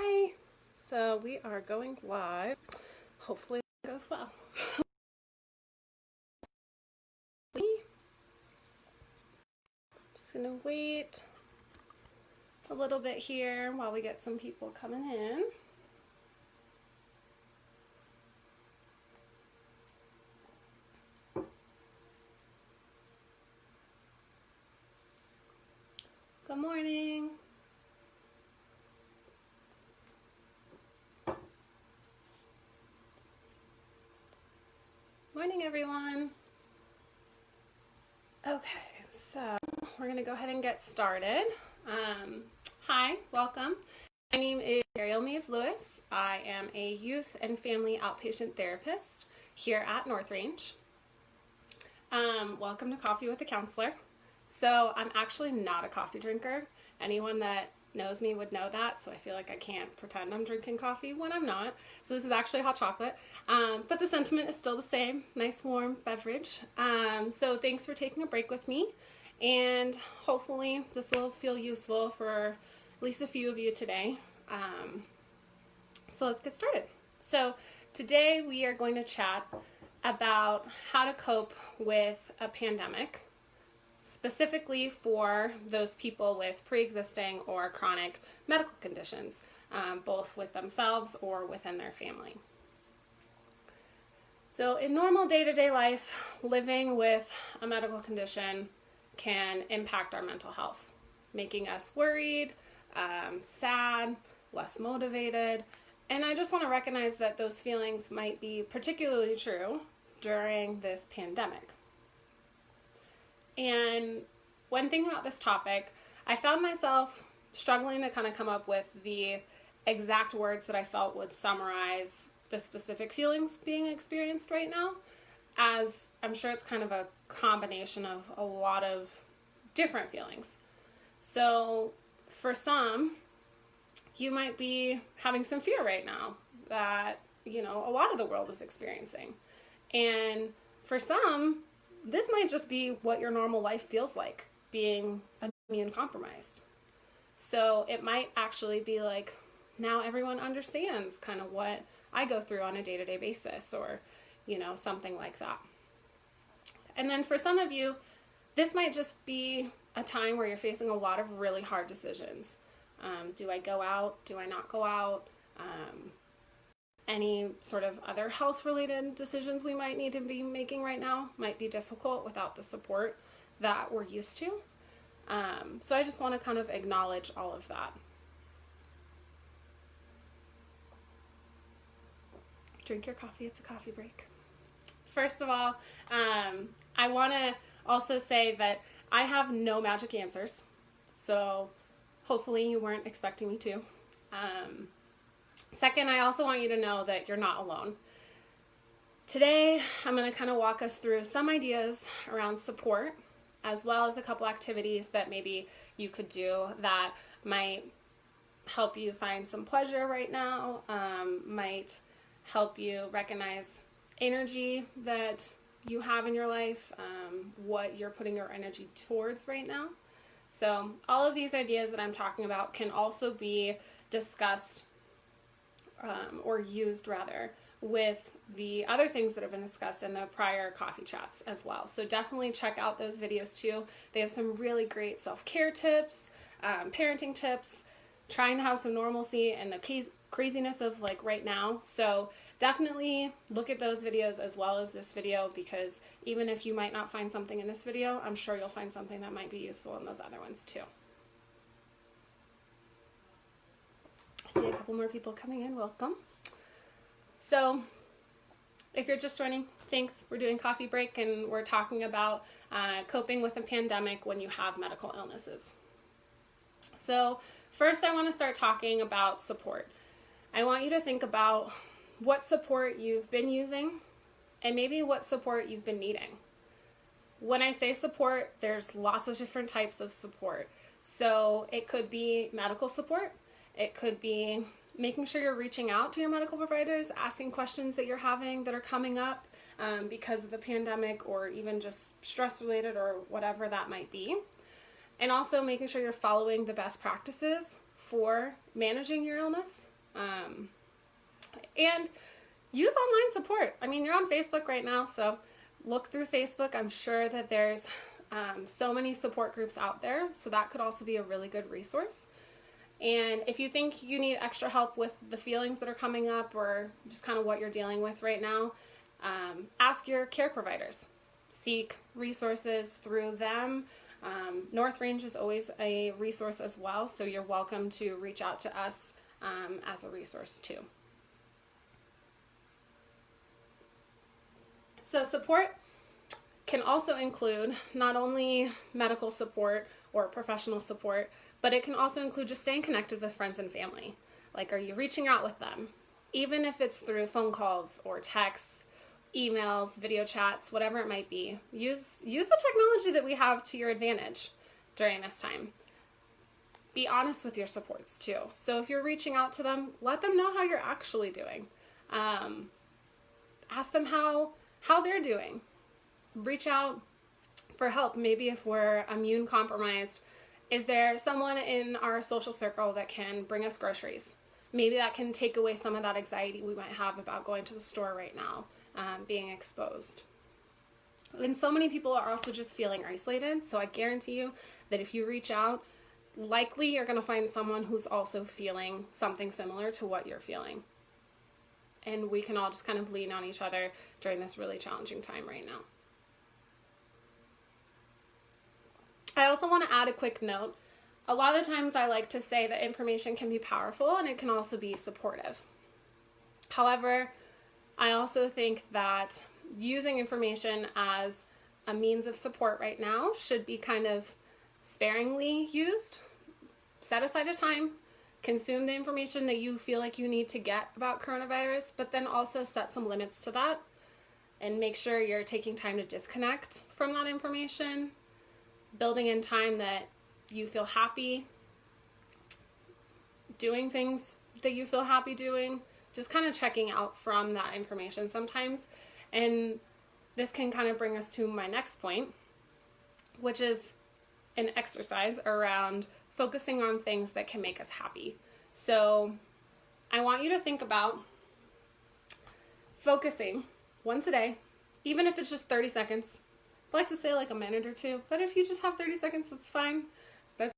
Hi! So we are going live. Hopefully it goes well. Just gonna wait a little bit here while we get some people coming in. Good morning. Morning, everyone. Okay, so we're gonna go ahead and get started. Hi, welcome. My name is Ariel Mays Lewis. I am a youth and family outpatient therapist here at North Range. Welcome to Coffee with a Counselor. So I'm actually not a coffee drinker. Anyone that knows me would know that, so I feel like I can't pretend I'm drinking coffee when I'm not. So this is actually hot chocolate, but the sentiment is still the same. Nice warm beverage. So thanks for taking a break with me, and hopefully this will feel useful for at least a few of you today. So let's get started. So today we are going to chat about how to cope with a pandemic, specifically for those people with pre-existing or chronic medical conditions, both with themselves or within their family. So in normal day-to-day life, living with a medical condition can impact our mental health, making us worried, sad, less motivated. And I just want to recognize that those feelings might be particularly true during this pandemic. And when thinking about this topic, I found myself struggling to kind of come up with the exact words that I felt would summarize the specific feelings being experienced right now, as I'm sure it's kind of a combination of a lot of different feelings. So for some, you might be having some fear right now that, a lot of the world is experiencing. And for some, this might just be what your normal life feels like, being immune compromised. So it might actually be like, now everyone understands kind of what I go through on a day-to-day basis, or, something like that. And then for some of you, this might just be a time where you're facing a lot of really hard decisions. Do I go out? Do I not go out? Any sort of other health-related decisions we might need to be making right now might be difficult without the support that we're used to. So I just want to kind of acknowledge all of that. Drink your coffee, it's a coffee break. First of all, I want to also say that I have no magic answers, so hopefully you weren't expecting me to. Second, I also want you to know that you're not alone. Today, I'm going to kind of walk us through some ideas around support, as well as a couple activities that maybe you could do that might help you find some pleasure right now, might help you recognize energy that you have in your life, what you're putting your energy towards right now. So all of these ideas that I'm talking about can also be discussed or used rather with the other things that have been discussed in the prior coffee chats as well. So definitely check out those videos too. They have some really great self-care tips, parenting tips, trying to have some normalcy in the craziness of like right now. So definitely look at those videos as well as this video, because even if you might not find something in this video, I'm sure you'll find something that might be useful in those other ones too. I see a couple more people coming in. Welcome. So if you're just joining, thanks. We're doing coffee break and we're talking about coping with a pandemic when you have medical illnesses. So first I want to start talking about support. I want you to think about what support you've been using and maybe what support you've been needing. When I say support, there's lots of different types of support. So it could be medical support. It could be making sure you're reaching out to your medical providers, asking questions that you're having that are coming up because of the pandemic, or even just stress related or whatever that might be. And also making sure you're following the best practices for managing your illness And use online support. I mean, you're on Facebook right now, so look through Facebook. I'm sure that there's so many support groups out there, so that could also be a really good resource. And if you think you need extra help with the feelings that are coming up or just kind of what you're dealing with right now, ask your care providers. Seek resources through them. North Range is always a resource as well, so you're welcome to reach out to us as a resource too. So support can also include not only medical support or professional support, but it can also include just staying connected with friends and family. Like, are you reaching out with them? Even if it's through phone calls or texts, emails, video chats, whatever it might be. Use the technology that we have to your advantage during this time. Be honest with your supports too. So if you're reaching out to them, let them know how you're actually doing. Ask them how they're doing. Reach out for help. Maybe if we're immune compromised, is there someone in our social circle that can bring us groceries? Maybe that can take away some of that anxiety we might have about going to the store right now, being exposed. And so many people are also just feeling isolated, so I guarantee you that if you reach out, likely you're going to find someone who's also feeling something similar to what you're feeling. And we can all just kind of lean on each other during this really challenging time right now. I also want to add a quick note. A lot of the times I like to say that information can be powerful and it can also be supportive. However, I also think that using information as a means of support right now should be kind of sparingly used. Set aside a time, consume the information that you feel like you need to get about coronavirus, but then also set some limits to that and make sure you're taking time to disconnect from that information, building in time that you feel happy doing things that you feel happy doing, just kind of checking out from that information sometimes. And this can kind of bring us to my next point, which is an exercise around focusing on things that can make us happy. So I want you to think about focusing once a day, even if it's just 30 seconds. I like to say like a minute or two, but if you just have 30 seconds, that's fine.